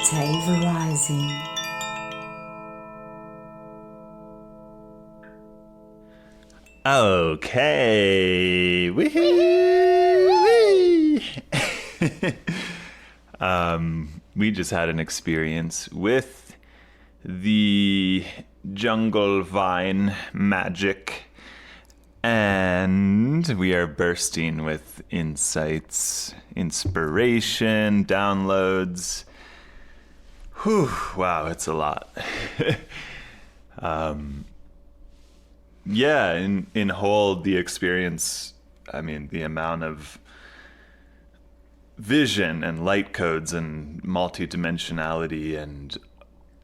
Octave Rising. Okay. We just had an experience with the jungle vine magic, and we are bursting with insights, inspiration, downloads. Whew, wow, it's a lot. Yeah, in whole, the experience, I mean, the amount of vision and light codes and multidimensionality and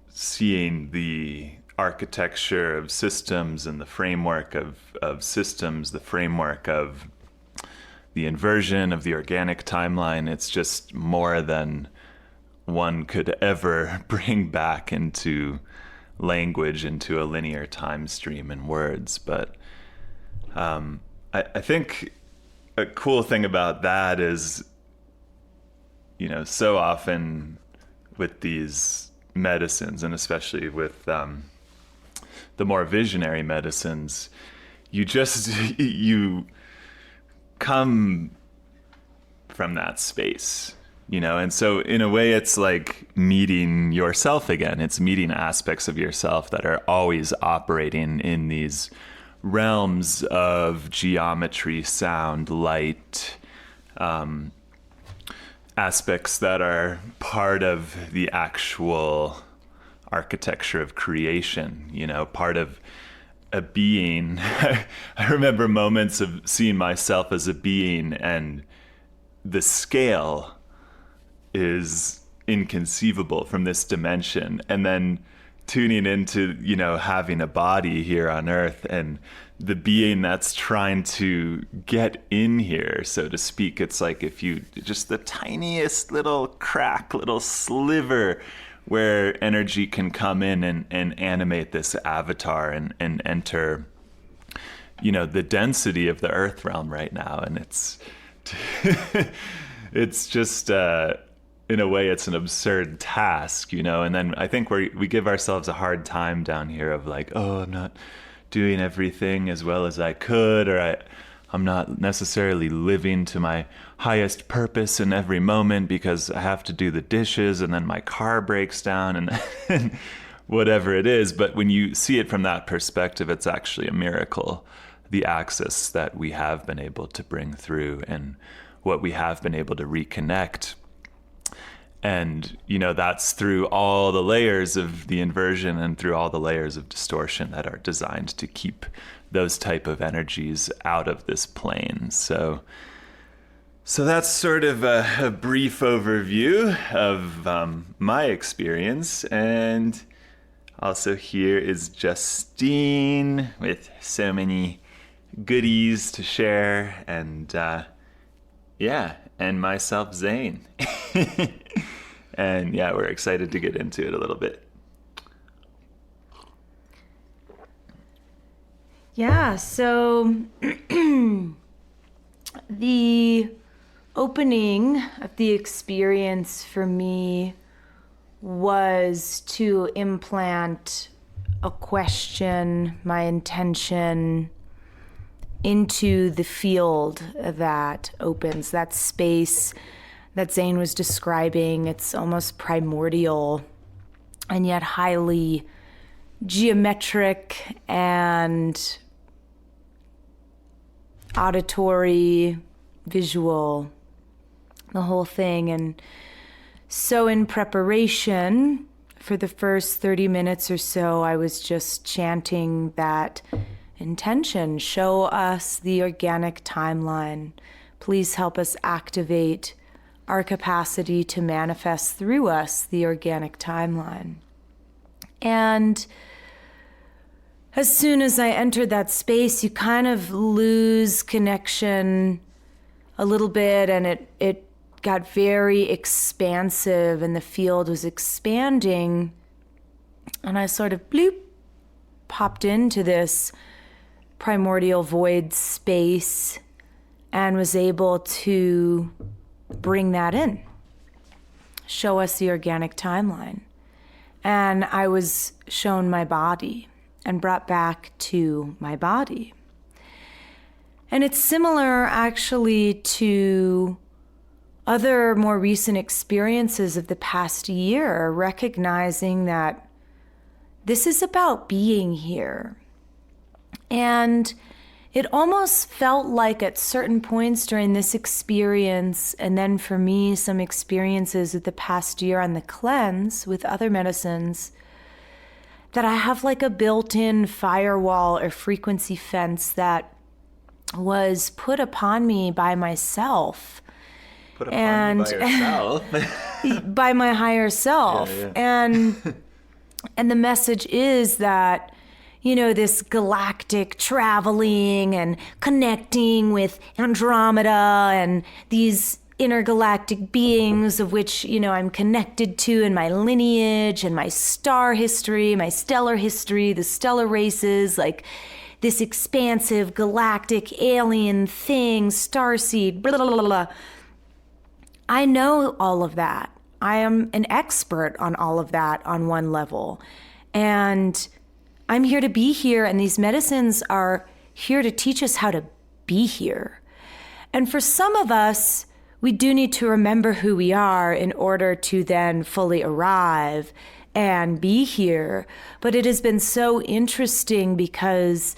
seeing the architecture of systems and the framework of systems, the framework of the inversion of the organic timeline, it's just more than one could ever bring back into language, into a linear time stream in words. But I think a cool thing about that is, you know, so often with these medicines, and especially with the more visionary medicines, you come from that space, you know, and so in a way it's like meeting yourself again. It's meeting aspects of yourself that are always operating in these realms of geometry, sound, light, aspects that are part of the actual architecture of creation, you know, part of a being. I remember moments of seeing myself as a being, and the scale is inconceivable from this dimension, and then tuning into, you know, having a body here on earth and the being that's trying to get in here, so to speak. It's like if you just the tiniest little crack, little sliver where energy can come in and animate this avatar and enter, you know, the density of the earth realm right now. And it's it's just in a way it's an absurd task, you know. And then I think we give ourselves a hard time down here of like, oh, I'm not doing everything as well as I could, or I'm not necessarily living to my highest purpose in every moment because I have to do the dishes and then my car breaks down and whatever it is. But when you see it from that perspective, it's actually a miracle, the access that we have been able to bring through and what we have been able to reconnect. And, you know, that's through all the layers of the inversion and through all the layers of distortion that are designed to keep those type of energies out of this plane. So that's sort of a brief overview of my experience. And also here is Justine with so many goodies to share. And yeah, and myself, Zane. And yeah, we're excited to get into it a little bit. Yeah, so the opening of the experience for me was to implant a question, my intention, into the field that opens, that space that Zane was describing. It's almost primordial and yet highly geometric and auditory, visual, the whole thing. And so in preparation for the first 30 minutes or so, I was just chanting that intention. Show us the organic timeline. Please help us activate our capacity to manifest through us the organic timeline. And as soon as I entered that space, you kind of lose connection a little bit, and it got very expansive, and the field was expanding, and I sort of bloop popped into this primordial void space and was able to bring that in. show us the organic timeline. And I was shown my body and brought back to my body. And it's similar actually to other more recent experiences of the past year, recognizing that this is about being here. And it almost felt like at certain points during this experience, and then for me, some experiences of the past year on the cleanse with other medicines, that I have like a built-in firewall or frequency fence that was put upon me by myself. Put upon you by yourself. By my higher self. Yeah. And the message is that, you know, this galactic traveling and connecting with Andromeda and these intergalactic beings of which, you know, I'm connected to in my lineage and my star history, my stellar history, the stellar races, like this expansive galactic alien thing, starseed, blah, blah, blah, blah. I know all of that. I am an expert on all of that on one level. And I'm here to be here, and these medicines are here to teach us how to be here. And for some of us, we do need to remember who we are in order to then fully arrive and be here. But it has been so interesting because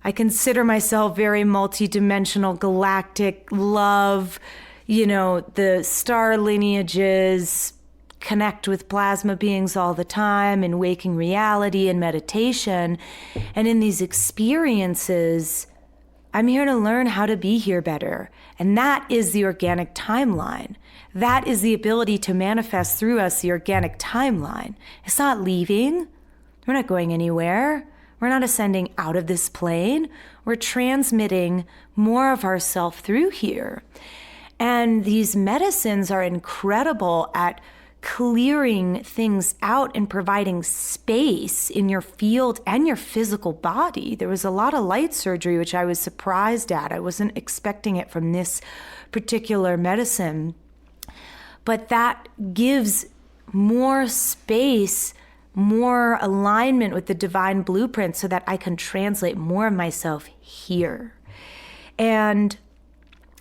I consider myself very multidimensional, galactic, love, you know, the star lineages, connect with plasma beings all the time in waking reality and meditation. And in these experiences, I'm here to learn how to be here better. And that is the organic timeline. That is the ability to manifest through us the organic timeline. It's not leaving. We're not going anywhere. We're not ascending out of this plane. We're transmitting more of ourself through here. And these medicines are incredible at clearing things out and providing space in your field and your physical body. There was a lot of light surgery, which I was surprised at. I wasn't expecting it from this particular medicine. But that gives more space, more alignment with the divine blueprint so that I can translate more of myself here. And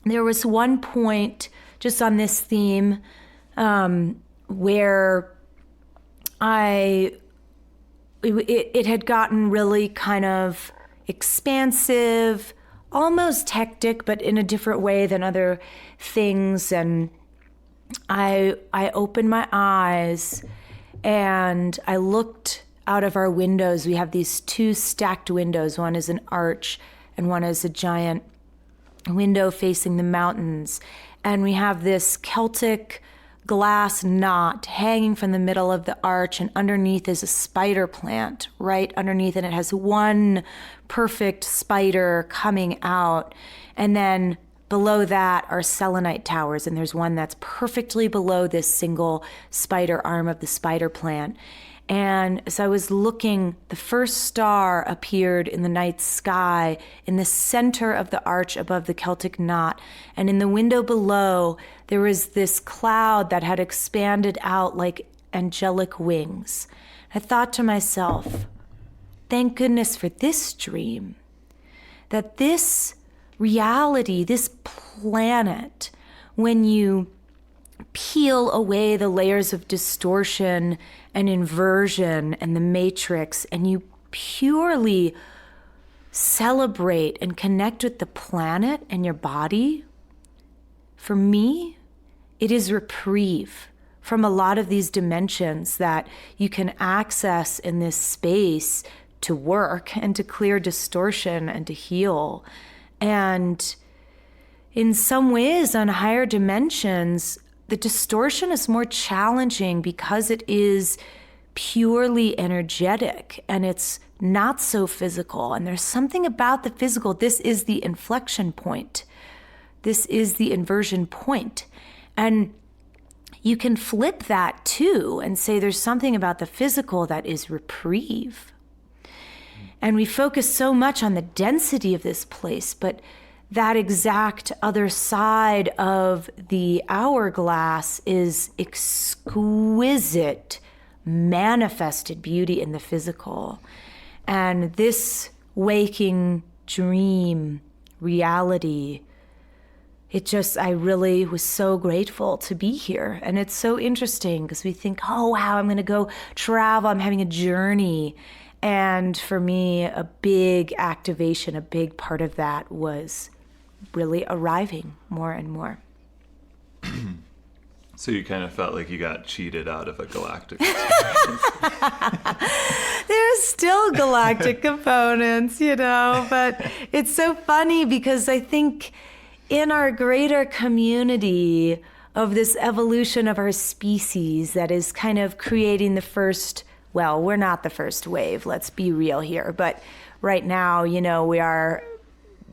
there was one point just on this theme where it had gotten really kind of expansive, almost hectic, but in a different way than other things. And I opened my eyes and I looked out of our windows. We have these two stacked windows. One is an arch and one is a giant window facing the mountains. And we have this Celtic glass knot hanging from the middle of the arch, and underneath is a spider plant right underneath, and it has one perfect spider coming out. And then below that are selenite towers, and there's one that's perfectly below this single spider arm of the spider plant. And as I was looking, the first star appeared in the night sky in the center of the arch above the Celtic knot. And in the window below, there was this cloud that had expanded out like angelic wings. I thought to myself, thank goodness for this dream, that this reality, this planet, when you peel away the layers of distortion and inversion and the matrix, and you purely celebrate and connect with the planet and your body, for me, it is reprieve from a lot of these dimensions that you can access in this space to work and to clear distortion and to heal. And in some ways, on higher dimensions, the distortion is more challenging because it is purely energetic and it's not so physical. And there's something about the physical. This is the inflection point. This is the inversion point. And you can flip that too and say there's something about the physical that is reprieve. And we focus so much on the density of this place, but that exact other side of the hourglass is exquisite, manifested beauty in the physical. And this waking dream reality, I really was so grateful to be here. And it's so interesting because we think, oh, wow, I'm going to go travel. I'm having a journey. And for me, a big activation, a big part of that was really arriving more and more. So you kind of felt like you got cheated out of a galactic There's still galactic components, but it's so funny because I think in our greater community of this evolution of our species that is kind of creating the first, well, we're not the first wave, let's be real here, but right now, we are,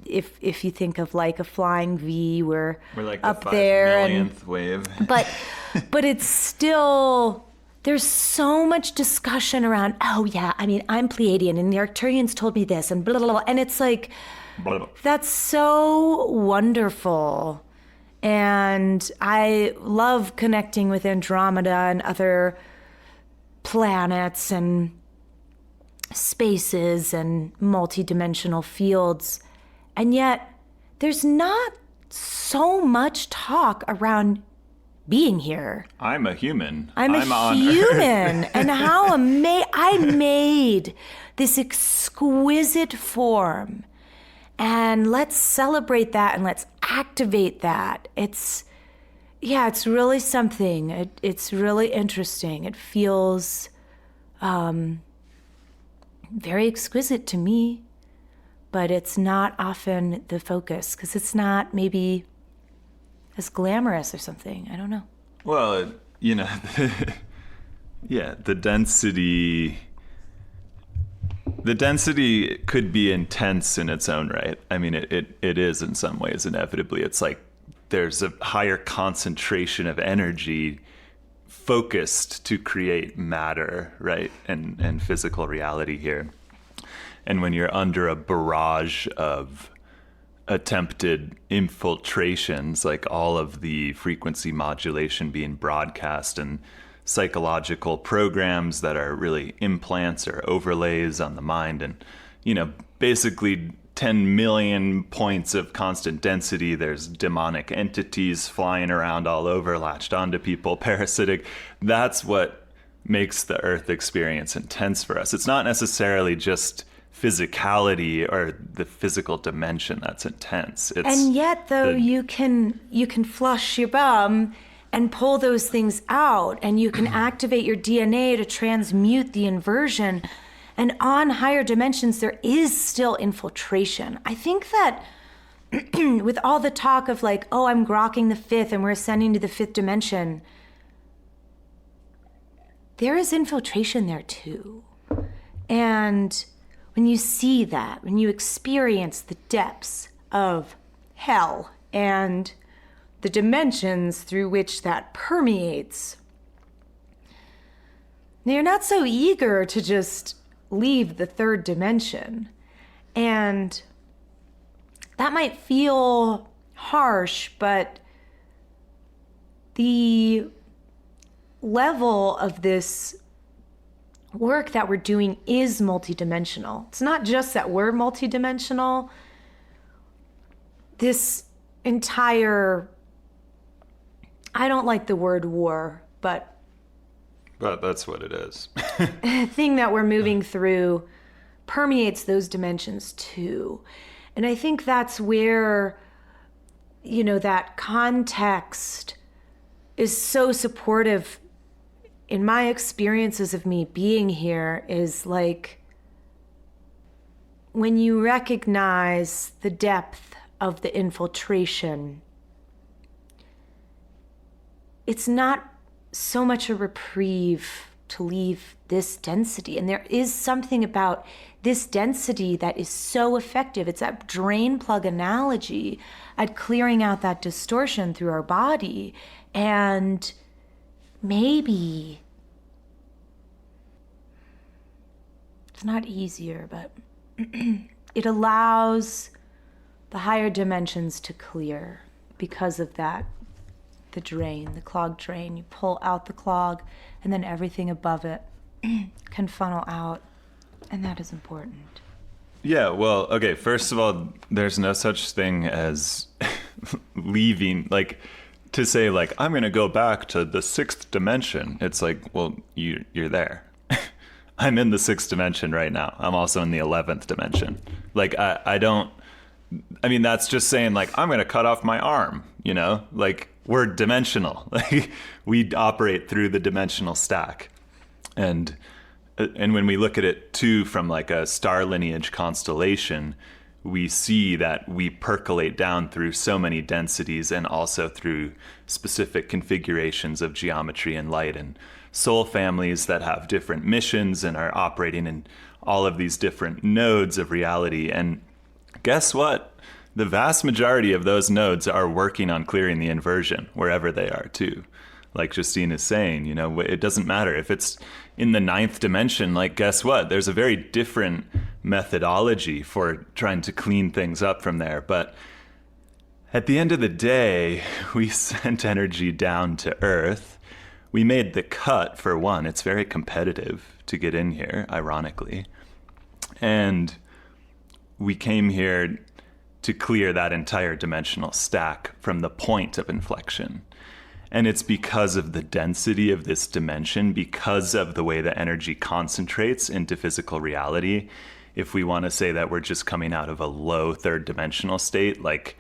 if you think of like a flying V, we're like up the there. 5 millionth wave. But it's still, there's so much discussion around, oh yeah, I'm Pleiadian and the Arcturians told me this and blah, blah, blah. And it's like, Blah, blah. that's so wonderful. And I love connecting with Andromeda and other planets and spaces and multidimensional fields. And yet there's not so much talk around being here. I'm a human. I'm a on human. Earth. And how I made this exquisite form. And let's celebrate that and let's activate that. It's really something. It's really interesting. It feels very exquisite to me, but it's not often the focus because it's not maybe as glamorous or something. I don't know. Well, yeah, the density could be intense in its own right. It is in some ways, inevitably. It's like there's a higher concentration of energy focused to create matter, right? And physical reality here. And when you're under a barrage of attempted infiltrations, like all of the frequency modulation being broadcast and psychological programs that are really implants or overlays on the mind, and basically 10 million points of constant density. There's demonic entities flying around all over, latched onto people, parasitic. That's what makes the Earth experience intense for us. It's not necessarily just physicality or the physical dimension that's intense. And yet, though, you can flush your bum and pull those things out, and you can activate your DNA to transmute the inversion. And on higher dimensions, there is still infiltration. I think that with all the talk of like, oh, I'm grokking the fifth and we're ascending to the fifth dimension, there is infiltration there too. And when you see that, when you experience the depths of hell and the dimensions through which that permeates, you're not so eager to just leave the third dimension. And that might feel harsh, but the level of this work that we're doing is multidimensional. It's not just that we're multidimensional. This entire, I don't like the word war, but that's what it is. thing that we're moving through permeates those dimensions too. And I think that's where, that context is so supportive in my experiences of me being here, is like when you recognize the depth of the infiltration, it's not so much a reprieve to leave this density. And there is something about this density that is so effective. It's that drain plug analogy at clearing out that distortion through our body. And maybe it's not easier, but it allows the higher dimensions to clear because of that. The drain, the clogged drain. You pull out the clog, and then everything above it can funnel out, and that is important. Yeah, well, okay, first of all, there's no such thing as leaving, like, to say, like, I'm going to go back to the 6th dimension. It's like, well, you're there. I'm in the 6th dimension right now. I'm also in the 11th dimension. Like, I mean, that's just saying, like, I'm going to cut off my arm, you know? Like, we're dimensional. Like, we operate through the dimensional stack. And when we look at it, too, from, like, a star lineage constellation, we see that we percolate down through so many densities and also through specific configurations of geometry and light and soul families that have different missions and are operating in all of these different nodes of reality. And guess what? The vast majority of those nodes are working on clearing the inversion wherever they are too. Like Justine is saying, you know, it doesn't matter if it's in the 9th dimension, like guess what? There's a very different methodology for trying to clean things up from there. But at the end of the day, we sent energy down to Earth. We made the cut, for one. It's very competitive to get in here, ironically. And we came here to clear that entire dimensional stack from the point of inflection. And it's because of the density of this dimension, because of the way the energy concentrates into physical reality. If we want to say that we're just coming out of a low 3rd dimensional state, like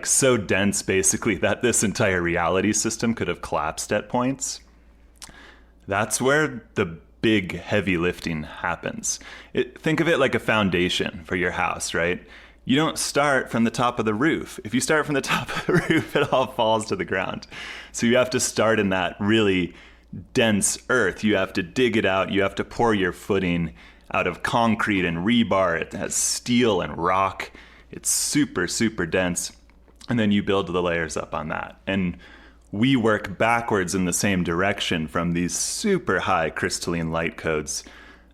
so dense basically that this entire reality system could have collapsed at points, that's where the big heavy lifting happens. Think of it like a foundation for your house, right? You don't start from the top of the roof. If you start from the top of the roof, it all falls to the ground. So you have to start in that really dense earth. You have to dig it out. You have to pour your footing out of concrete and rebar. It has steel and rock. It's super, super dense. And then you build the layers up on that. And we work backwards in the same direction from these super high crystalline light codes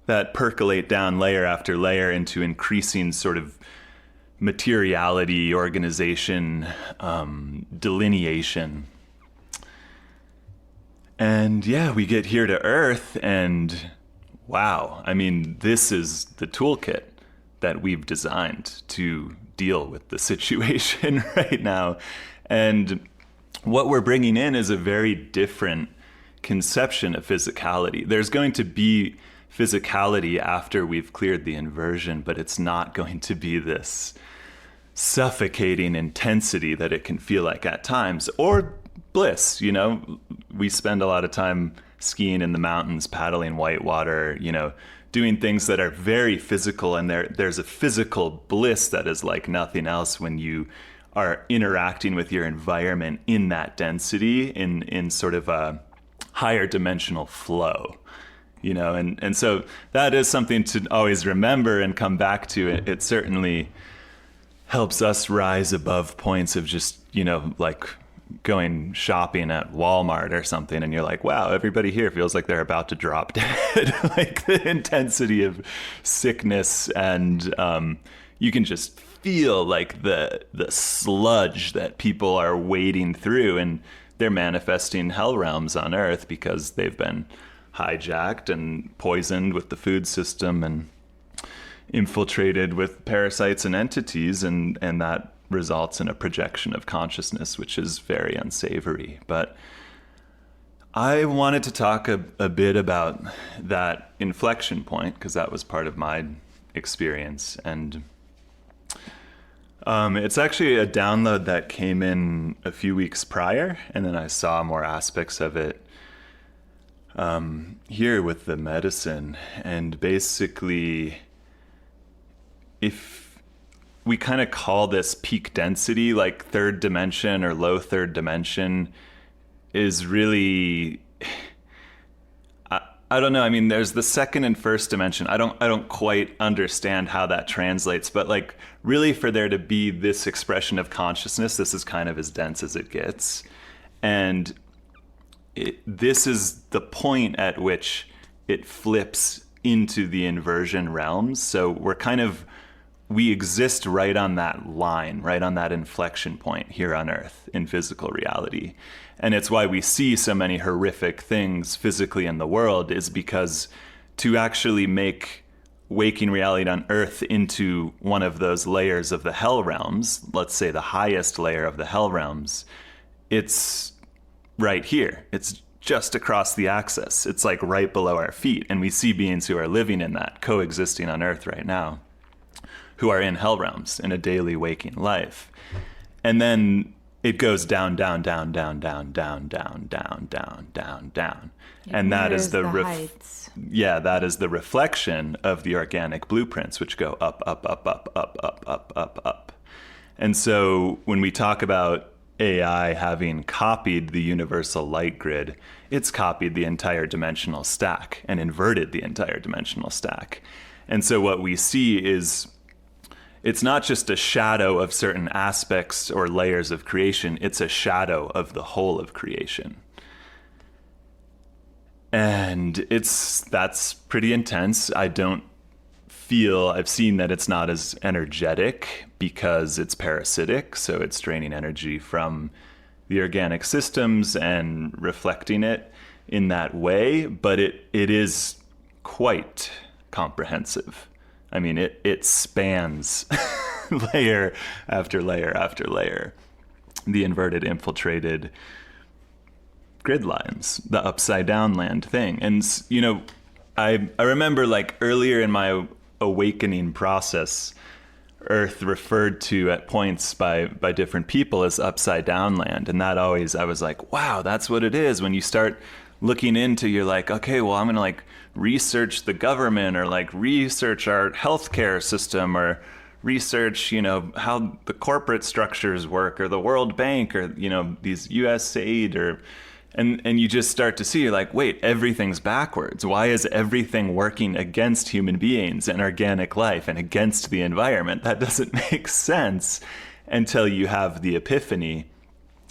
that percolate down layer after layer into increasing sort of materiality, organization, delineation. And yeah, we get here to Earth and wow, I mean, this is the toolkit that we've designed to deal with the situation right now. And what we're bringing in is a very different conception of physicality. There's going to be physicality after we've cleared the inversion, but it's not going to be this suffocating intensity that it can feel like at times, or bliss. You know, we spend a lot of time skiing in the mountains, paddling whitewater, you know, doing things that are very physical, and there's a physical bliss that is like nothing else when you are interacting with your environment in that density, in sort of a higher dimensional flow, you know, and so that is something to always remember and come back to. It certainly helps us rise above points of just, you know, like going shopping at Walmart or something, and you're like, wow, everybody here feels like they're about to drop dead. Like the intensity of sickness, and you can just feel like the sludge that people are wading through, and they're manifesting hell realms on Earth because they've been hijacked and poisoned with the food system and infiltrated with parasites and entities, and that results in a projection of consciousness, which is very unsavory. But I wanted to talk a bit about that inflection point, because that was part of my experience. And it's actually a download that came in a few weeks prior, and then I saw more aspects of it here with the medicine. And basically, if we kind of call this peak density, like 3rd dimension or low 3rd dimension is really, I don't know. I mean, there's the 2nd and 1st dimension. I don't quite understand how that translates, but like really for there to be this expression of consciousness, this is kind of as dense as it gets. And this is the point at which it flips into the inversion realms. So we're kind of we exist right on that line, right on that inflection point here on Earth in physical reality. And it's why we see so many horrific things physically in the world, is because to actually make waking reality on Earth into one of those layers of the hell realms, let's say the highest layer of the hell realms, it's right here. It's just across the axis. It's like right below our feet. And we see beings who are living in that, coexisting on Earth right now, who are in hell realms in a daily waking life. And then it goes down, down, down, down, down, down, down, down, down, down, down. And that is the heights. Yeah, that is the reflection of the organic blueprints, which go up, up, up, up, up, up, up, up, up. And so when we talk about AI having copied the universal light grid, it's copied the entire dimensional stack and inverted the entire dimensional stack. And so what we see is, it's not just a shadow of certain aspects or layers of creation, it's a shadow of the whole of creation. And that's pretty intense. I've seen that it's not as energetic because it's parasitic, so it's draining energy from the organic systems and reflecting it in that way, but it is quite comprehensive. I mean, it spans layer after layer after layer. The inverted, infiltrated grid lines, the upside down land thing. And, you know, I remember like earlier in my awakening process, Earth referred to at points by different people as upside down land. And that always, I was like, wow, that's what it is. When you start looking into, you're like, okay, well, I'm going to like research the government, or like research our healthcare system, or research, you know, how the corporate structures work, or the World Bank, or, you know, these USAID, or and you just start to see, you're like, wait, everything's backwards. Why is everything working against human beings and organic life and against the environment? That doesn't make sense until you have the epiphany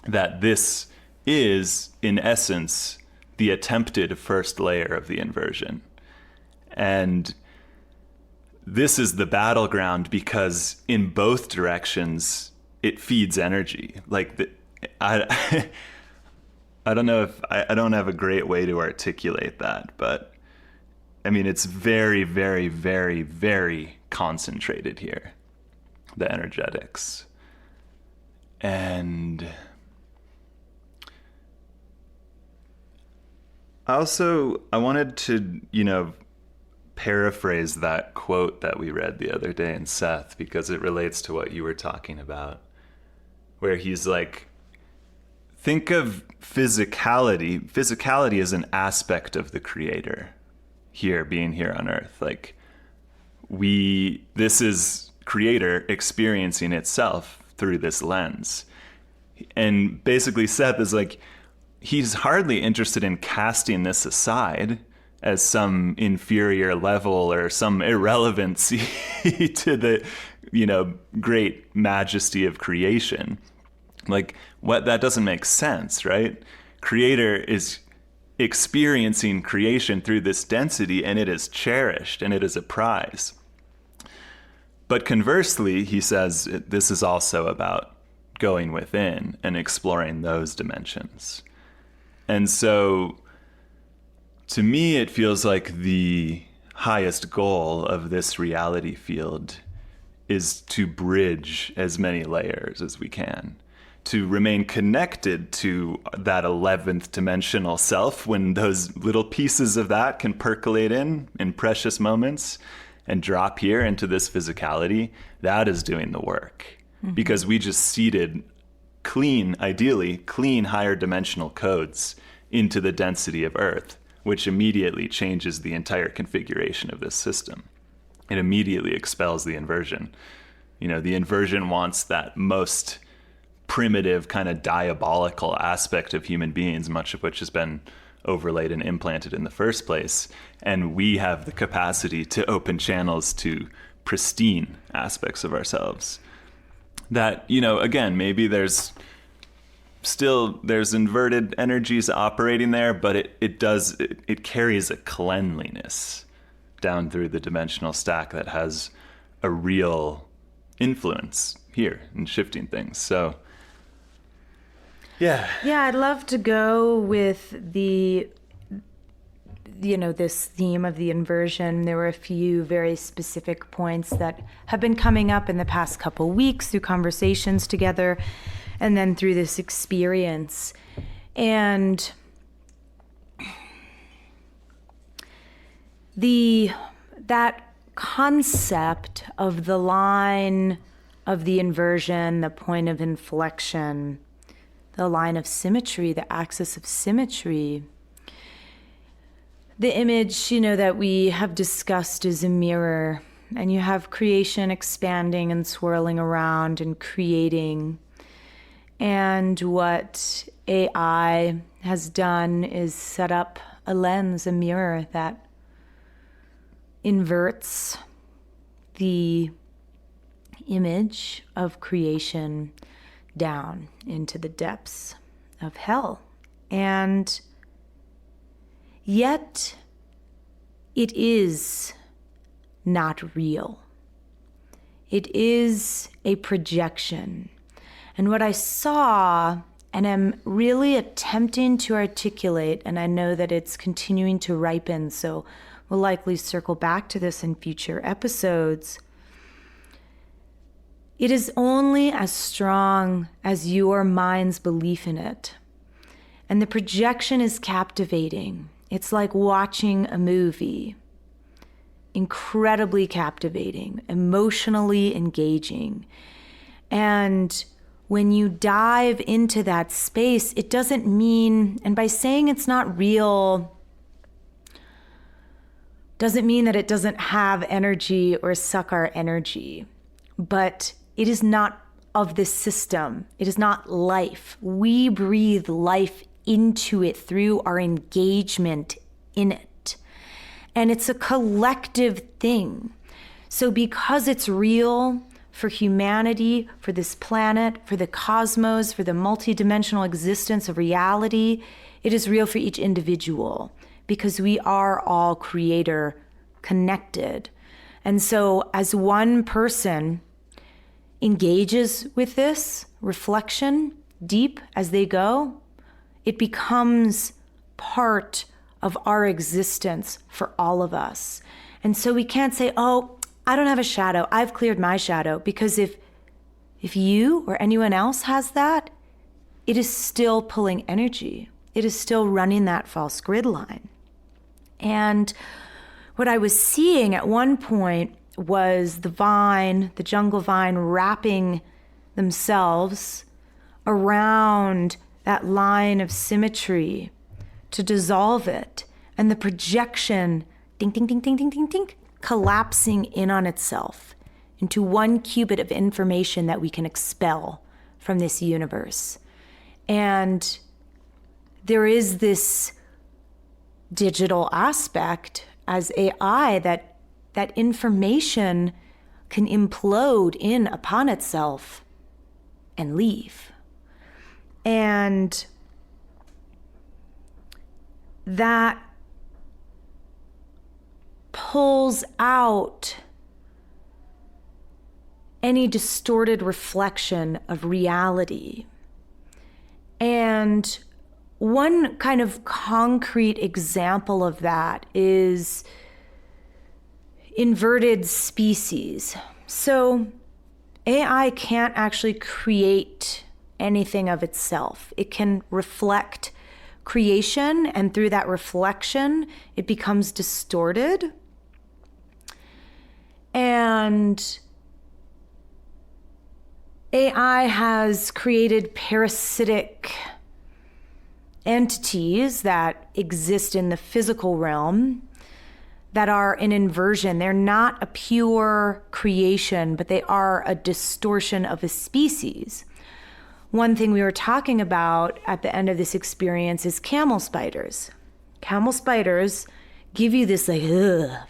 that this is, in essence, the attempted first layer of the inversion. And this is the battleground because in both directions, it feeds energy. Like, I don't know if I don't have a great way to articulate that, but I mean, it's very, very, very, very concentrated here, the energetics. And I wanted to, you know, paraphrase that quote that we read the other day in Seth, because it relates to what you were talking about, where he's like, think of physicality. Physicality is an aspect of the creator here, being here on Earth. Like, this is creator experiencing itself through this lens. And basically Seth is like, he's hardly interested in casting this aside as some inferior level or some irrelevancy to the, you know, great majesty of creation. Like, what, that doesn't make sense, right? Creator is experiencing creation through this density, and it is cherished, and it is a prize. But conversely, he says this is also about going within and exploring those dimensions. And so, to me, it feels like the highest goal of this reality field is to bridge as many layers as we can, to remain connected to that 11th dimensional self when those little pieces of that can percolate in precious moments and drop here into this physicality. That is doing the work. Mm-hmm. Because we just seeded ideally clean higher dimensional codes into the density of Earth, which immediately changes the entire configuration of this system. It immediately expels the inversion. You know, the inversion wants that most primitive kind of diabolical aspect of human beings, much of which has been overlaid and implanted in the first place. And we have the capacity to open channels to pristine aspects of ourselves that, you know, again, maybe there's inverted energies operating there, but it carries a cleanliness down through the dimensional stack that has a real influence here in shifting things. So, yeah. Yeah, I'd love to go with this theme of the inversion. There were a few very specific points that have been coming up in the past couple weeks through conversations together and then through this experience. And that concept of the line of the inversion, the point of inflection, the line of symmetry, the axis of symmetry, the image, that we have discussed is a mirror, and you have creation expanding and swirling around and creating. And what AI has done is set up a lens, a mirror that inverts the image of creation down into the depths of hell. And yet it is not real. It is a projection. And what I saw, and am really attempting to articulate, and I know that it's continuing to ripen, so we'll likely circle back to this in future episodes. It is only as strong as your mind's belief in it. And the projection is captivating. It's like watching a movie. Incredibly captivating, emotionally engaging. And when you dive into that space, it doesn't mean, and by saying it's not real, doesn't mean that it doesn't have energy or suck our energy, but it is not of this system. It is not life. We breathe life into it through our engagement in it. And it's a collective thing. So because it's real for humanity, for this planet, for the cosmos, for the multidimensional existence of reality, it is real for each individual, because we are all creator connected. And so as one person engages with this reflection deep as they go, it becomes part of our existence for all of us. And so we can't say, oh, I don't have a shadow, I've cleared my shadow, because if you or anyone else has that, it is still pulling energy. It is still running that false grid line. And what I was seeing at one point was the jungle vine wrapping themselves around that line of symmetry to dissolve it. And the projection, ding, ding, ding, ding, ding, ding, ding, collapsing in on itself into one qubit of information that we can expel from this universe. And there is this digital aspect as AI that information can implode in upon itself and leave. And that pulls out any distorted reflection of reality. And one kind of concrete example of that is inverted species. So AI can't actually create anything of itself. It can reflect creation, and through that reflection, it becomes distorted. And AI has created parasitic entities that exist in the physical realm that are an inversion. They're not a pure creation, but they are a distortion of a species. One thing we were talking about at the end of this experience is camel spiders. Camel spiders give you this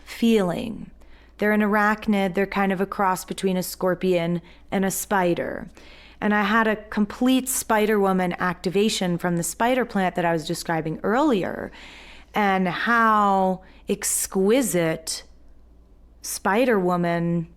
feeling. They're an arachnid. They're kind of a cross between a scorpion and a spider. And I had a complete Spider Woman activation from the spider plant that I was describing earlier, and how exquisite Spider Woman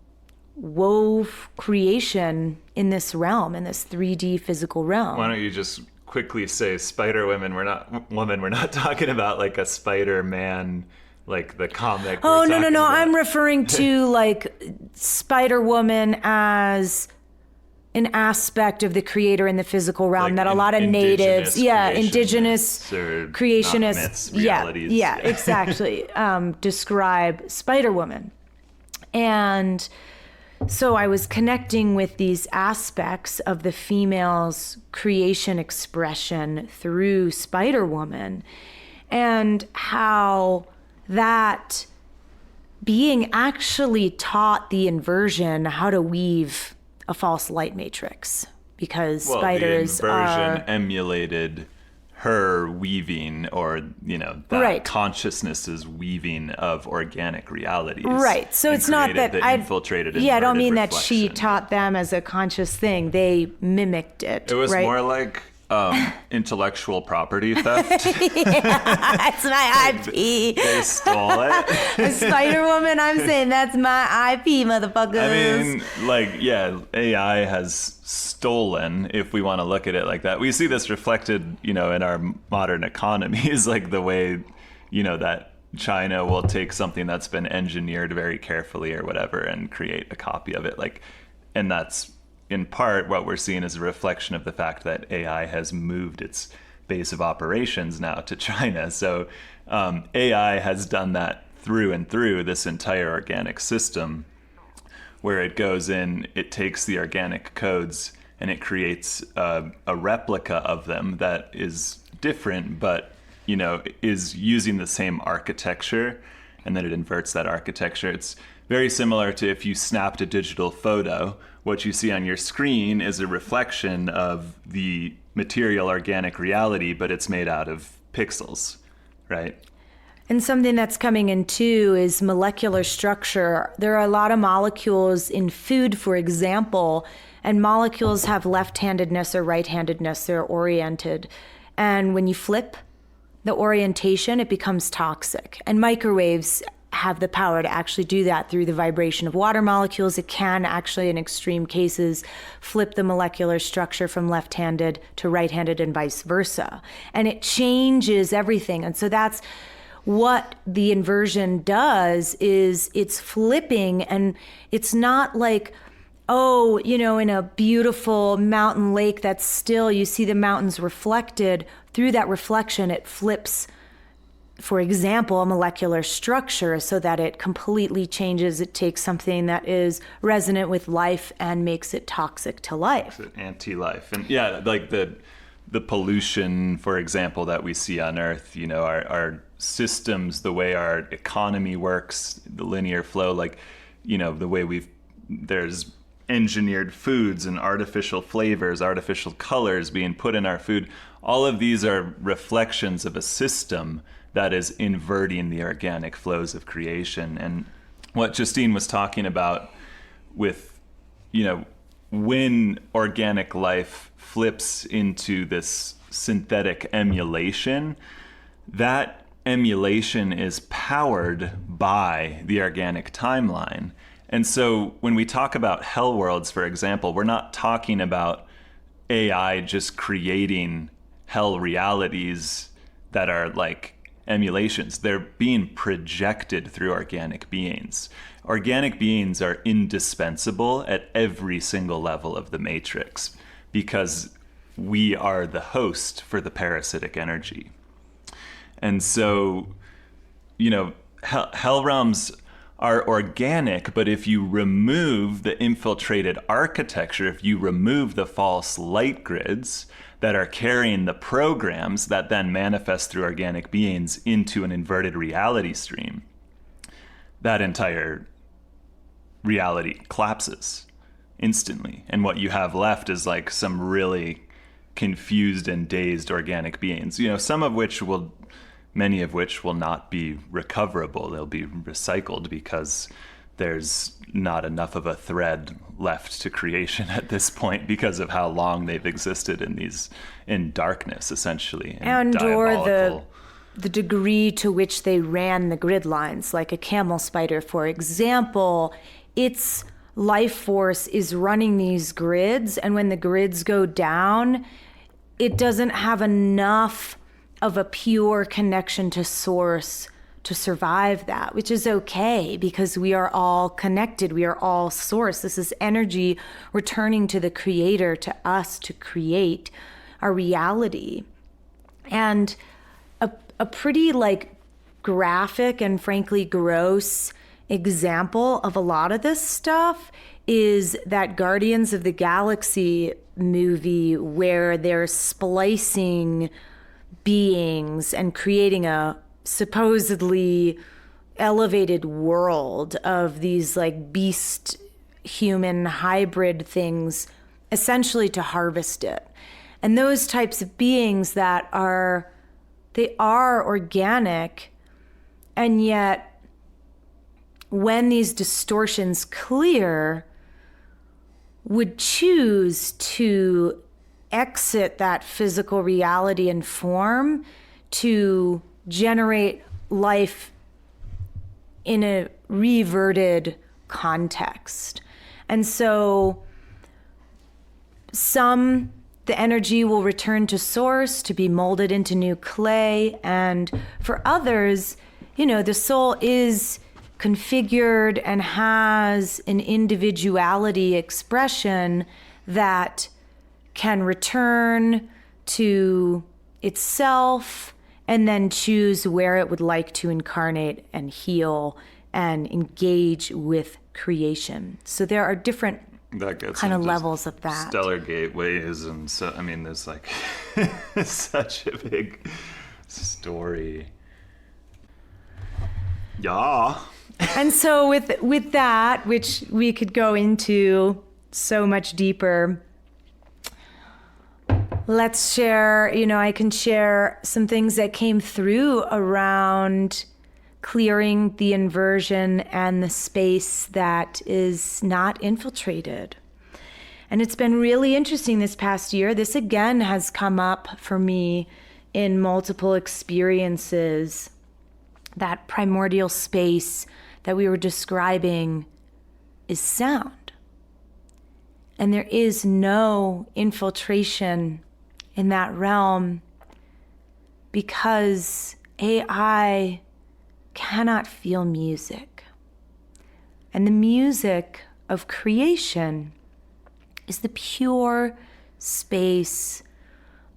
wove creation in this realm, in this 3D physical realm. Why don't you just quickly say Spider Woman? We're not talking about like a Spider-Man, like the comic. Oh, no. I'm referring to like Spider-Woman as an aspect of the creator in the physical realm, like that a lot of natives, indigenous creationists, exactly, describe Spider-Woman. And so I was connecting with these aspects of the female's creation expression through Spider-Woman, and how that being actually taught the inversion how to weave a false light matrix, because spiders the inversion emulated her weaving, or that consciousness's weaving of organic realities. Right. So it's not that I don't mean that she reflection. taught them as a conscious thing. They mimicked it. It was more like intellectual property theft. That's my IP. They stole it. Spider-Woman, I'm saying that's my IP, motherfuckers. I mean, AI has stolen, if we want to look at it like that. We see this reflected, in our modern economies, like the way, that China will take something that's been engineered very carefully or whatever and create a copy of it. And that's in part what we're seeing is a reflection of the fact that AI has moved its base of operations now to China. So AI has done that through and through this entire organic system, where it goes in, it takes the organic codes and it creates a replica of them that is different, but is using the same architecture, and then it inverts that architecture. It's very similar to if you snapped a digital photo. What you see on your screen is a reflection of the material organic reality, but it's made out of pixels, right? And something that's coming in too is molecular structure. There are a lot of molecules in food, for example, and molecules have left-handedness or right-handedness. They're oriented. And when you flip the orientation, it becomes toxic. And microwaves have the power to actually do that through the vibration of water molecules. It can actually, in extreme cases, flip the molecular structure from left-handed to right-handed and vice versa. And it changes everything. And so that's what the inversion does, is it's flipping, and it's not like, in a beautiful mountain lake that's still, you see the mountains reflected. Through that reflection, it flips, for example, a molecular structure so that it completely changes. It takes something that is resonant with life and makes it toxic to life. It's anti-life. And like the pollution, for example, that we see on Earth, our systems, the way our economy works, the linear flow, the way there's engineered foods and artificial flavors, artificial colors being put in our food. All of these are reflections of a system that is inverting the organic flows of creation. And what Justine was talking about with, when organic life flips into this synthetic emulation, that emulation is powered by the organic timeline. And so when we talk about hell worlds, for example, we're not talking about AI just creating hell realities that are like emulations. They're being projected through organic beings. Organic beings are indispensable at every single level of the matrix because we are the host for the parasitic energy. And so, hell realms are organic, but if you remove the infiltrated architecture, if you remove the false light grids that are carrying the programs that then manifest through organic beings into an inverted reality stream, that entire reality collapses instantly. And what you have left is like some really confused and dazed organic beings, many of which will not be recoverable. They'll be recycled because there's not enough of a thread left to creation at this point because of how long they've existed in darkness, essentially. And or the degree to which they ran the grid lines, like a camel spider, for example, its life force is running these grids, and when the grids go down, it doesn't have enough of a pure connection to source to survive that, which is okay because we are all connected. We are all source. This is energy returning to the creator, to us to create our reality. And a pretty like graphic and frankly gross example of a lot of this stuff is that Guardians of the Galaxy movie where they're splicing beings and creating a supposedly elevated world of these like beast human hybrid things, essentially to harvest it. And those types of beings that are organic, and yet when these distortions clear, would choose to exit that physical reality and form to generate life in a reverted context. And so the energy will return to source to be molded into new clay. And for others, the soul is configured and has an individuality expression that can return to itself and then choose where it would like to incarnate and heal and engage with creation. So there are different kind of levels of that. Stellar gateways, and so there's like such a big story. Yeah. And so with that, which we could go into so much deeper, let's share, I can share some things that came through around clearing the inversion and the space that is not infiltrated. And it's been really interesting this past year. This again has come up for me in multiple experiences. That primordial space that we were describing is sound. And there is no infiltration in that realm because AI cannot feel music. And the music of creation is the pure space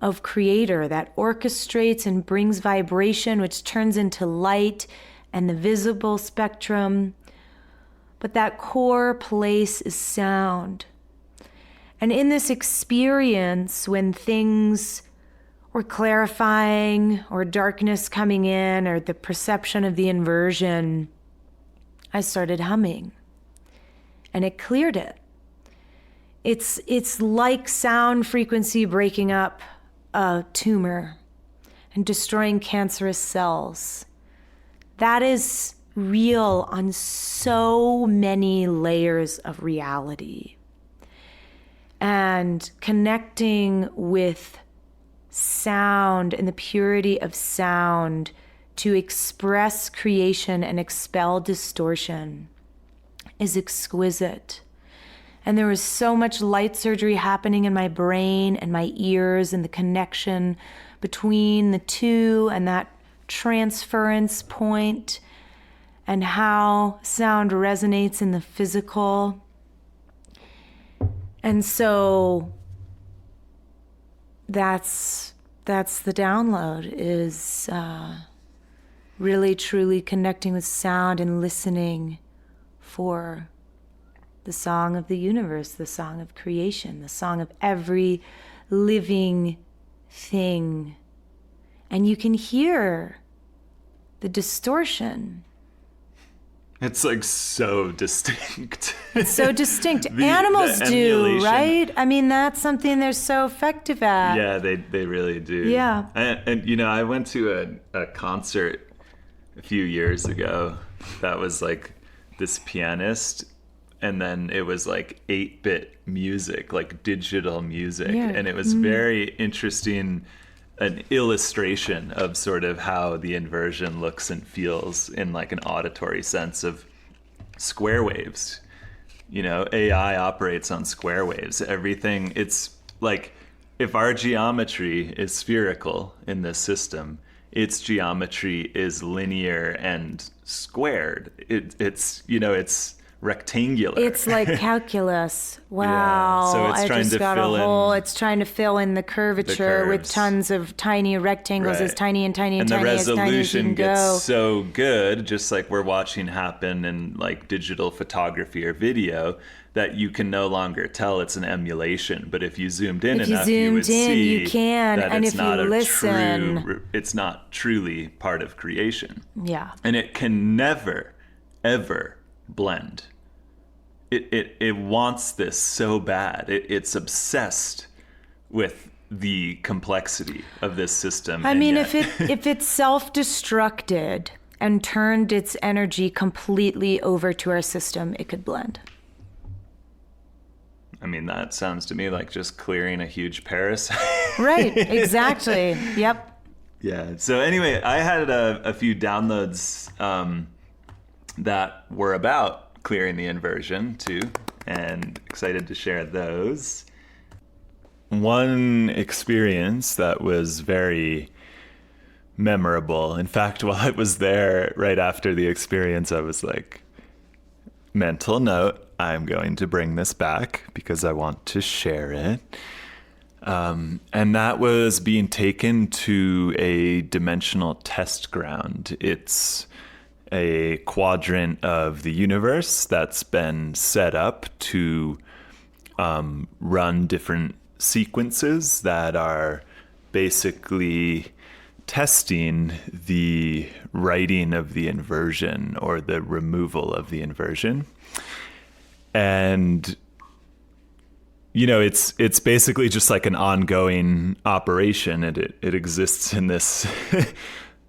of creator that orchestrates and brings vibration, which turns into light and the visible spectrum. But that core place is sound. And in this experience, when things were clarifying or darkness coming in or the perception of the inversion, I started humming and it cleared it. It's like sound frequency breaking up a tumor and destroying cancerous cells. That is real on so many layers of reality. And connecting with sound and the purity of sound to express creation and expel distortion is exquisite. And there was so much light surgery happening in my brain and my ears and the connection between the two and that transference point and how sound resonates in the physical. And so that's the download, is really truly connecting with sound and listening for the song of the universe, the song of creation, the song of every living thing. And you can hear the distortion. It's like so distinct. It's so distinct. Animals do, right? That's something they're so effective at. Yeah, they really do. Yeah. And I went to a concert a few years ago that was like this pianist, and then it was like 8-bit music, like digital music. Yeah. And it was very interesting, an illustration of sort of how the inversion looks and feels in like an auditory sense of square waves. AI operates on square waves. Everything, it's like if our geometry is spherical in this system, its geometry is linear and squared. It's rectangular. It's like calculus. Wow. Yeah, so it's I trying just to got fill a whole, in it's trying to fill in the curvature with curves. tons of tiny rectangles, Right. as tiny and tiny and And the tiny as tiny as you resolution can gets go. so good, just like we're watching happen in like digital photography or video, that you can no longer tell it's an emulation. But if you zoomed in If you enough, you would zoomed in, see you can, that and it's if you not a listen- true, it's not truly part of creation. Yeah. And it can never, ever blend. It wants this so bad. It's obsessed with the complexity of this system. I and mean, yet- if it self-destructed and turned its energy completely over to our system, it could blend. I mean, that sounds to me like just clearing a huge parasite. Right, exactly. Yep. Yeah. So anyway, I had a few downloads that were about clearing the inversion too, and excited to share those. One experience that was very memorable. In fact, while I was there, right after the experience, I was like, mental note, I'm going to bring this back because I want to share it. And that was being taken to a dimensional test ground. It's a quadrant of the universe that's been set up to run different sequences that are basically testing the writing of the inversion or the removal of the inversion. And it's basically just like an ongoing operation, and it exists in this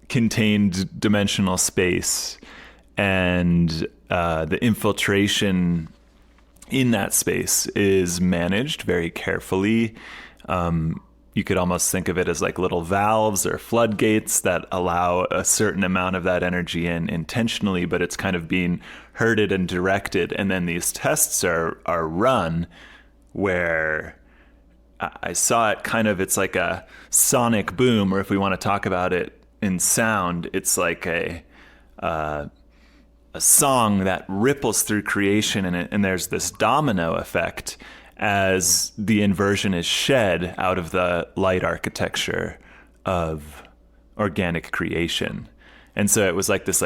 contained dimensional space, and the infiltration in that space is managed very carefully. You could almost think of it as like little valves or floodgates that allow a certain amount of that energy in intentionally, but it's kind of being herded and directed. And then these tests are run where I saw it kind of, it's like a sonic boom, or if we want to talk about it in sound, it's like a song that ripples through creation, and there's this domino effect as the inversion is shed out of the light architecture of organic creation. And so it was like this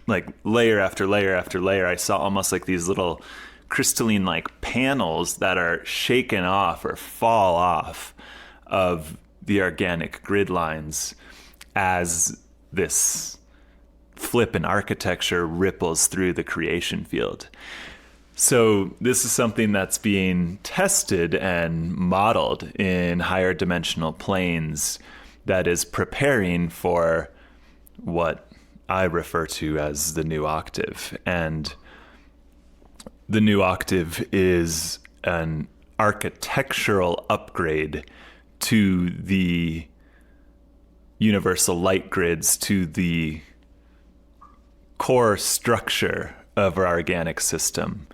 like layer after layer after layer. I saw almost like these little crystalline like panels that are shaken off or fall off of the organic grid lines as this flip in architecture ripples through the creation field. So this is something that's being tested and modeled in higher dimensional planes that is preparing for what I refer to as the new octave. And the new octave is an architectural upgrade to the universal light grids, to the core structure of our organic system.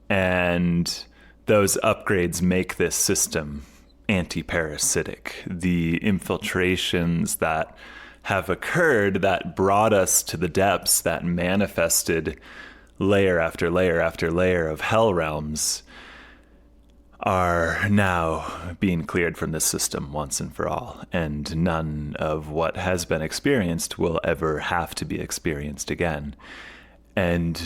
And those upgrades make this system anti-parasitic. The infiltrations that have occurred that brought us to the depths, that manifested layer after layer after layer of hell realms, are now being cleared from this system once and for all. And none of what has been experienced will ever have to be experienced again. And,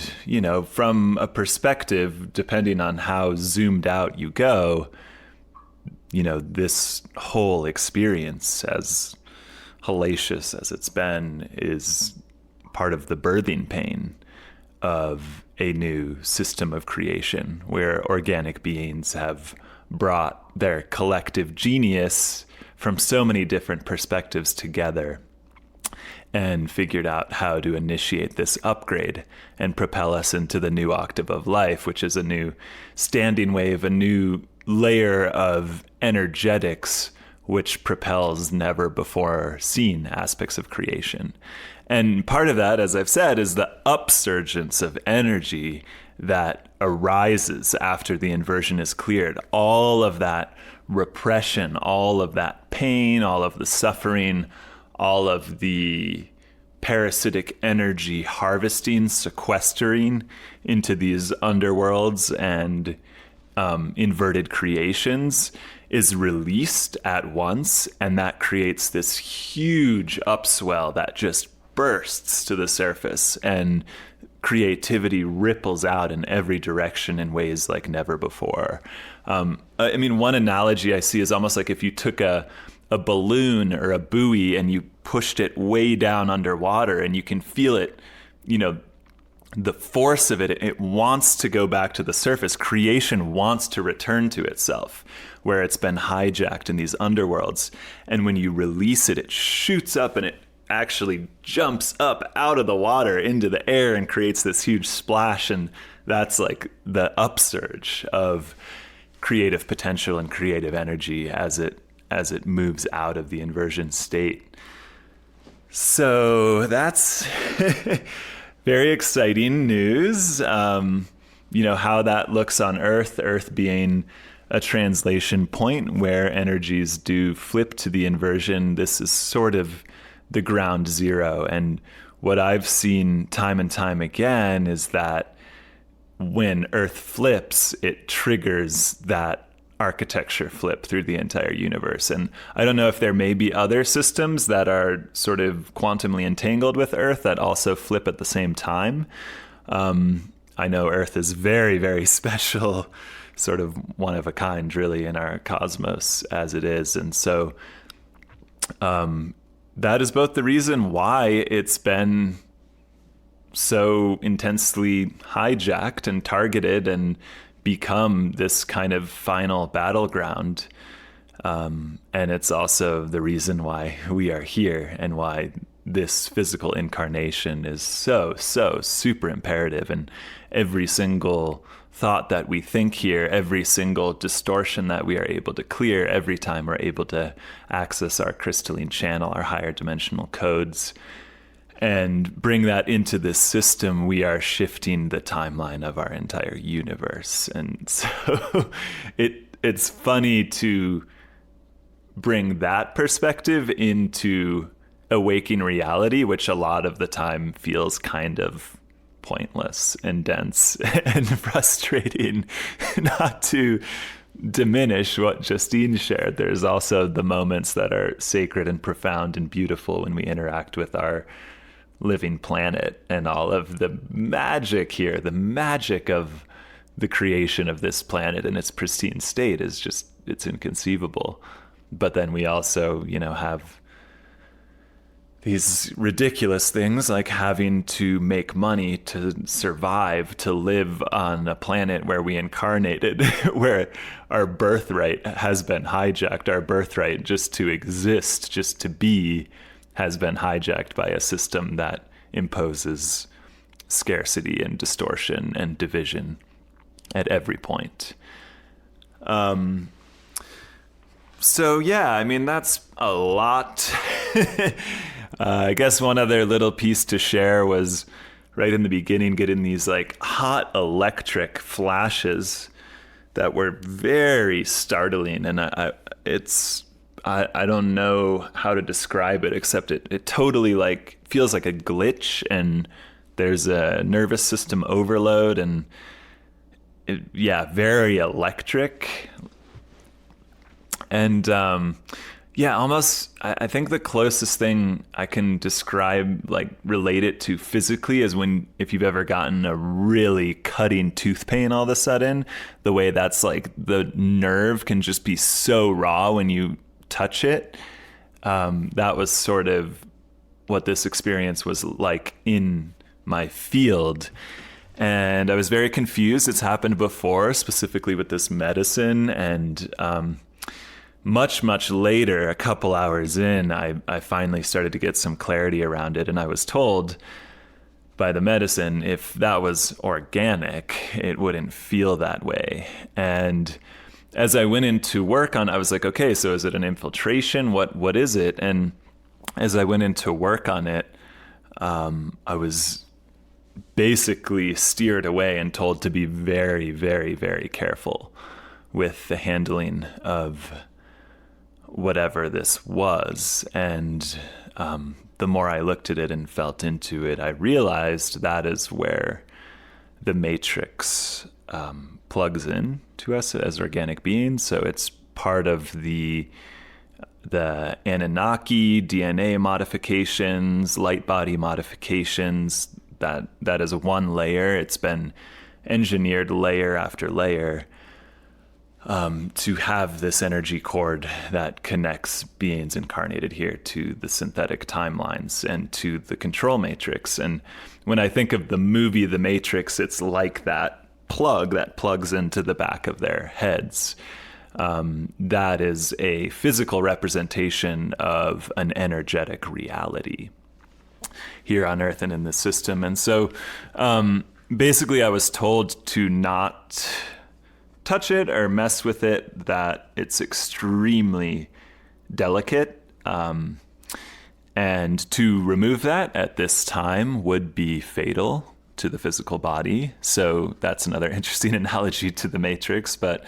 from a perspective, depending on how zoomed out you go, this whole experience, as hellacious as it's been, is part of the birthing pain of a new system of creation where organic beings have brought their collective genius from so many different perspectives together and figured out how to initiate this upgrade and propel us into the new octave of life, which is a new standing wave, a new layer of energetics, which propels never before seen aspects of creation. And part of that, as I've said, is the upsurgence of energy that arises after the inversion is cleared. All of that repression, all of that pain, all of the suffering, all of the parasitic energy harvesting, sequestering into these underworlds and inverted creations is released at once, and that creates this huge upswell that just bursts to the surface, and creativity ripples out in every direction in ways like never before. I mean, one analogy I see is almost like if you took a balloon or a buoy and you pushed it way down underwater, and you can feel it, you know, the force of it wants to go back to the surface. Creation wants to return to itself, where it's been hijacked in these underworlds. And when you release it, it shoots up and it actually jumps up out of the water into the air and creates this huge splash. And that's like the upsurge of creative potential and creative energy as it moves out of the inversion state. So that's very exciting news. You know, how that looks on Earth being a translation point where energies do flip to the inversion. This is sort of the ground zero. And what I've seen time and time again is that when Earth flips, it triggers that architecture flip through the entire universe. And I don't know if there may be other systems that are sort of quantumly entangled with Earth that also flip at the same time. I know Earth is very, very special, sort of one of a kind, really, in our cosmos as it is. And so that is both the reason why it's been so intensely hijacked and targeted and become this kind of final battleground. And it's also the reason why we are here and why this physical incarnation is so super imperative. And every single thought that we think here, every single distortion that we are able to clear, every time we're able to access our crystalline channel, our higher dimensional codes, and bring that into this system, we are shifting the timeline of our entire universe. And so it's funny to bring that perspective into a waking reality, which a lot of the time feels kind of pointless and dense and frustrating. Not to diminish what Justine shared, there's also the moments that are sacred and profound and beautiful when we interact with our living planet, and all of the magic here, the magic of the creation of this planet in its pristine state is just, it's inconceivable. But then we also, you know, have these ridiculous things like having to make money to survive, to live on a planet where we incarnated, where our birthright has been hijacked. Our birthright just to exist, just to be, has been hijacked by a system that imposes scarcity and distortion and division at every point. So yeah, I mean, that's a lot. I guess one other little piece to share was right in the beginning, getting these like hot electric flashes that were very startling. And I don't know how to describe it, except it totally like feels like a glitch, and there's a nervous system overload, and very electric. And almost, I think the closest thing I can describe, like relate it to physically, is if you've ever gotten a really cutting tooth pain all of a sudden, the way that's like the nerve can just be so raw when you touch it. That was sort of what this experience was like in my field. And I was very confused. It's happened before, specifically with this medicine. And much later, a couple hours in, I finally started to get some clarity around it. And I was told by the medicine, if that was organic, it wouldn't feel that way. And as I went into work on, I was like, okay, so is it an infiltration? What is it? And as I went into work on it, I was basically steered away and told to be very, very, very careful with the handling of whatever this was. And the more I looked at it and felt into it, I realized that is where the matrix plugs in to us as organic beings. So it's part of the Anunnaki DNA modifications, light body modifications. That is one layer. It's been engineered layer after layer to have this energy cord that connects beings incarnated here to the synthetic timelines and to the control matrix. And when I think of the movie The Matrix, it's like that plug that plugs into the back of their heads. That is a physical representation of an energetic reality here on Earth and in the system. And so basically I was told to not touch it or mess with it, that it's extremely delicate. And to remove that at this time would be fatal to the physical body. So that's another interesting analogy to the Matrix. But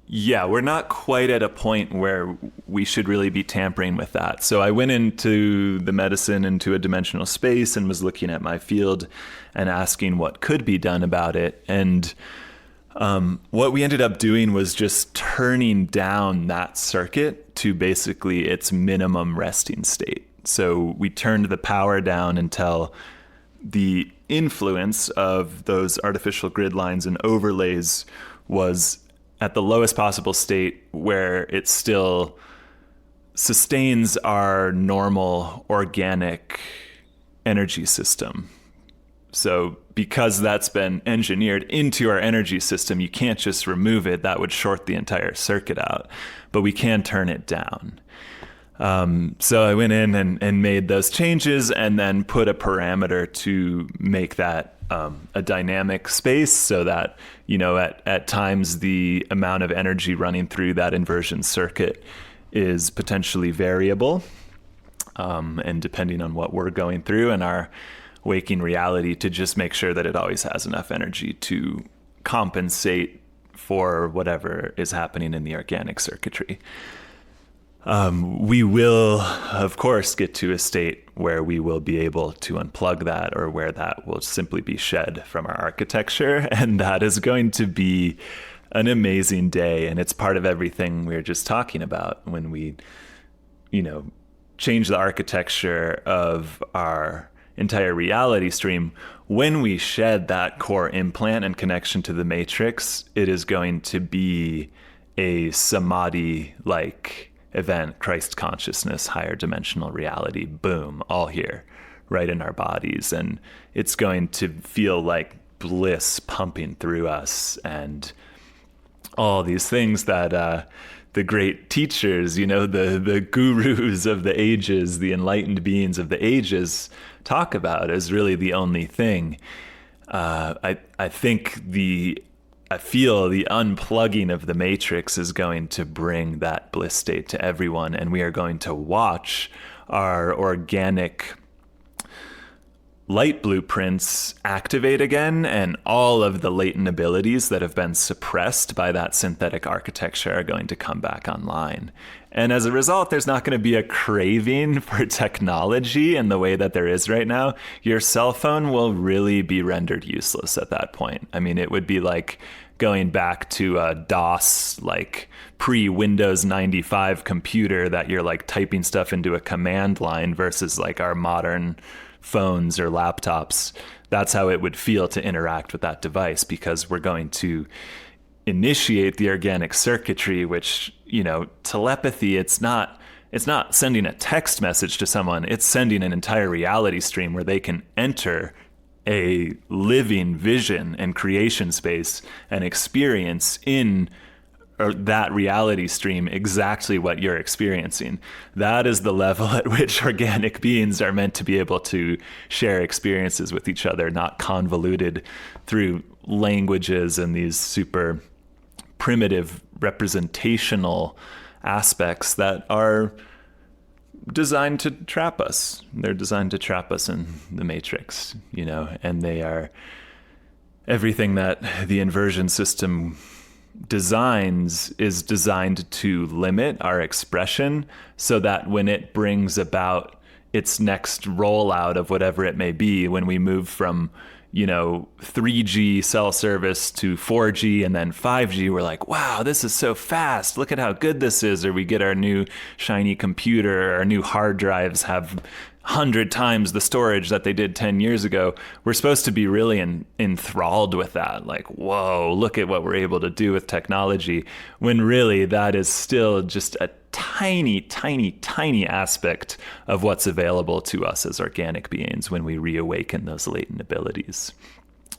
yeah, we're not quite at a point where we should really be tampering with that. So I went into the medicine, into a dimensional space, and was looking at my field and asking what could be done about it. And what we ended up doing was just turning down that circuit to basically its minimum resting state. So we turned the power down until the influence of those artificial grid lines and overlays was at the lowest possible state, where it still sustains our normal organic energy system. So because that's been engineered into our energy system, you can't just remove it. That would short the entire circuit out, but we can turn it down. So I went in and made those changes, and then put a parameter to make that a dynamic space, so that, you know, at times the amount of energy running through that inversion circuit is potentially variable, and depending on what we're going through and our waking reality, to just make sure that it always has enough energy to compensate for whatever is happening in the organic circuitry. We will, of course, get to a state where we will be able to unplug that, or where that will simply be shed from our architecture. And that is going to be an amazing day. And it's part of everything we were just talking about when we, you know, change the architecture of our entire reality stream. When we shed that core implant and connection to the matrix, it is going to be a samadhi-like event, Christ consciousness, higher dimensional reality, boom, all here, right in our bodies. And it's going to feel like bliss pumping through us, and all these things that the great teachers, you know, the gurus of the ages, the enlightened beings of the ages talk about as really the only thing. I feel the unplugging of the matrix is going to bring that bliss state to everyone, and we are going to watch our organic light blueprints activate again, and all of the latent abilities that have been suppressed by that synthetic architecture are going to come back online. And as a result, there's not going to be a craving for technology in the way that there is right now. Your cell phone will really be rendered useless at that point. I mean, it would be like going back to a DOS, like pre-Windows 95 computer that you're like typing stuff into a command line, versus like our modern phones or laptops. That's how it would feel to interact with that device, because we're going to initiate the organic circuitry, which, you know, telepathy, it's not sending a text message to someone, it's sending an entire reality stream where they can enter a living vision and creation space and experience in that reality stream exactly what you're experiencing. That is the level at which organic beings are meant to be able to share experiences with each other, not convoluted through languages and these super primitive representational aspects that are designed to trap us. They're designed to trap us in the matrix, and they are everything that the inversion system designs is designed to limit our expression so that when it brings about its next rollout of whatever it may be, when we move from 3G cell service to 4G and then 5G, we're like, wow, this is so fast. Look at how good this is. Or we get our new shiny computer, our new hard drives have 100 times the storage that they did 10 years ago. We're supposed to be really enthralled with that. Like, whoa, look at what we're able to do with technology. When really that is still just a tiny, tiny, tiny aspect of what's available to us as organic beings when we reawaken those latent abilities.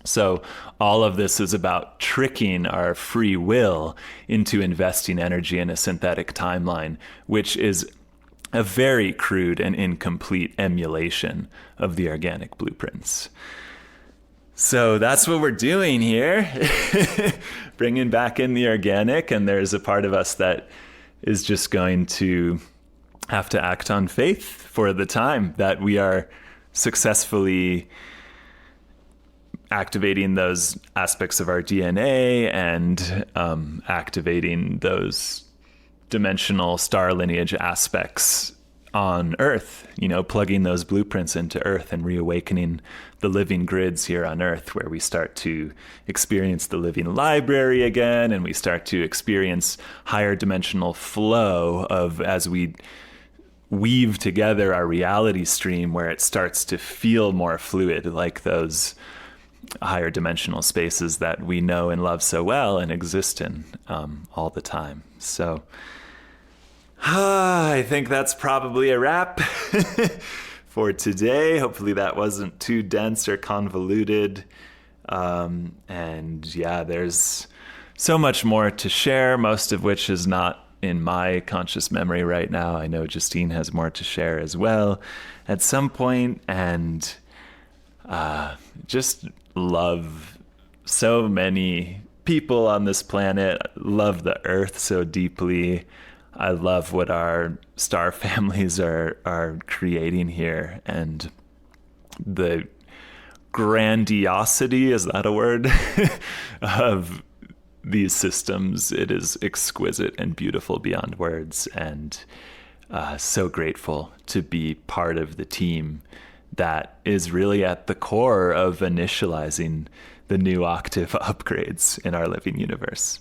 So all of this is about tricking our free will into investing energy in a synthetic timeline, which is a very crude and incomplete emulation of the organic blueprints. So that's what we're doing here, bringing back in the organic, and there's a part of us that is just going to have to act on faith for the time that we are successfully activating those aspects of our DNA and activating those dimensional star lineage aspects on Earth, plugging those blueprints into Earth and reawakening the living grids here on Earth, where we start to experience the living library again, and we start to experience higher dimensional flow of as we weave together our reality stream, where it starts to feel more fluid, like those higher dimensional spaces that we know and love so well and exist in all the time. So I think that's probably a wrap for today. Hopefully that wasn't too dense or convoluted. And yeah, there's so much more to share, most of which is not in my conscious memory right now. I know Justine has more to share as well at some point, and just love so many people on this planet, love the Earth so deeply. I love what our star families are creating here, and the grandiosity, is that a word, of these systems. It is exquisite and beautiful beyond words, and so grateful to be part of the team that is really at the core of initializing the new octave upgrades in our living universe.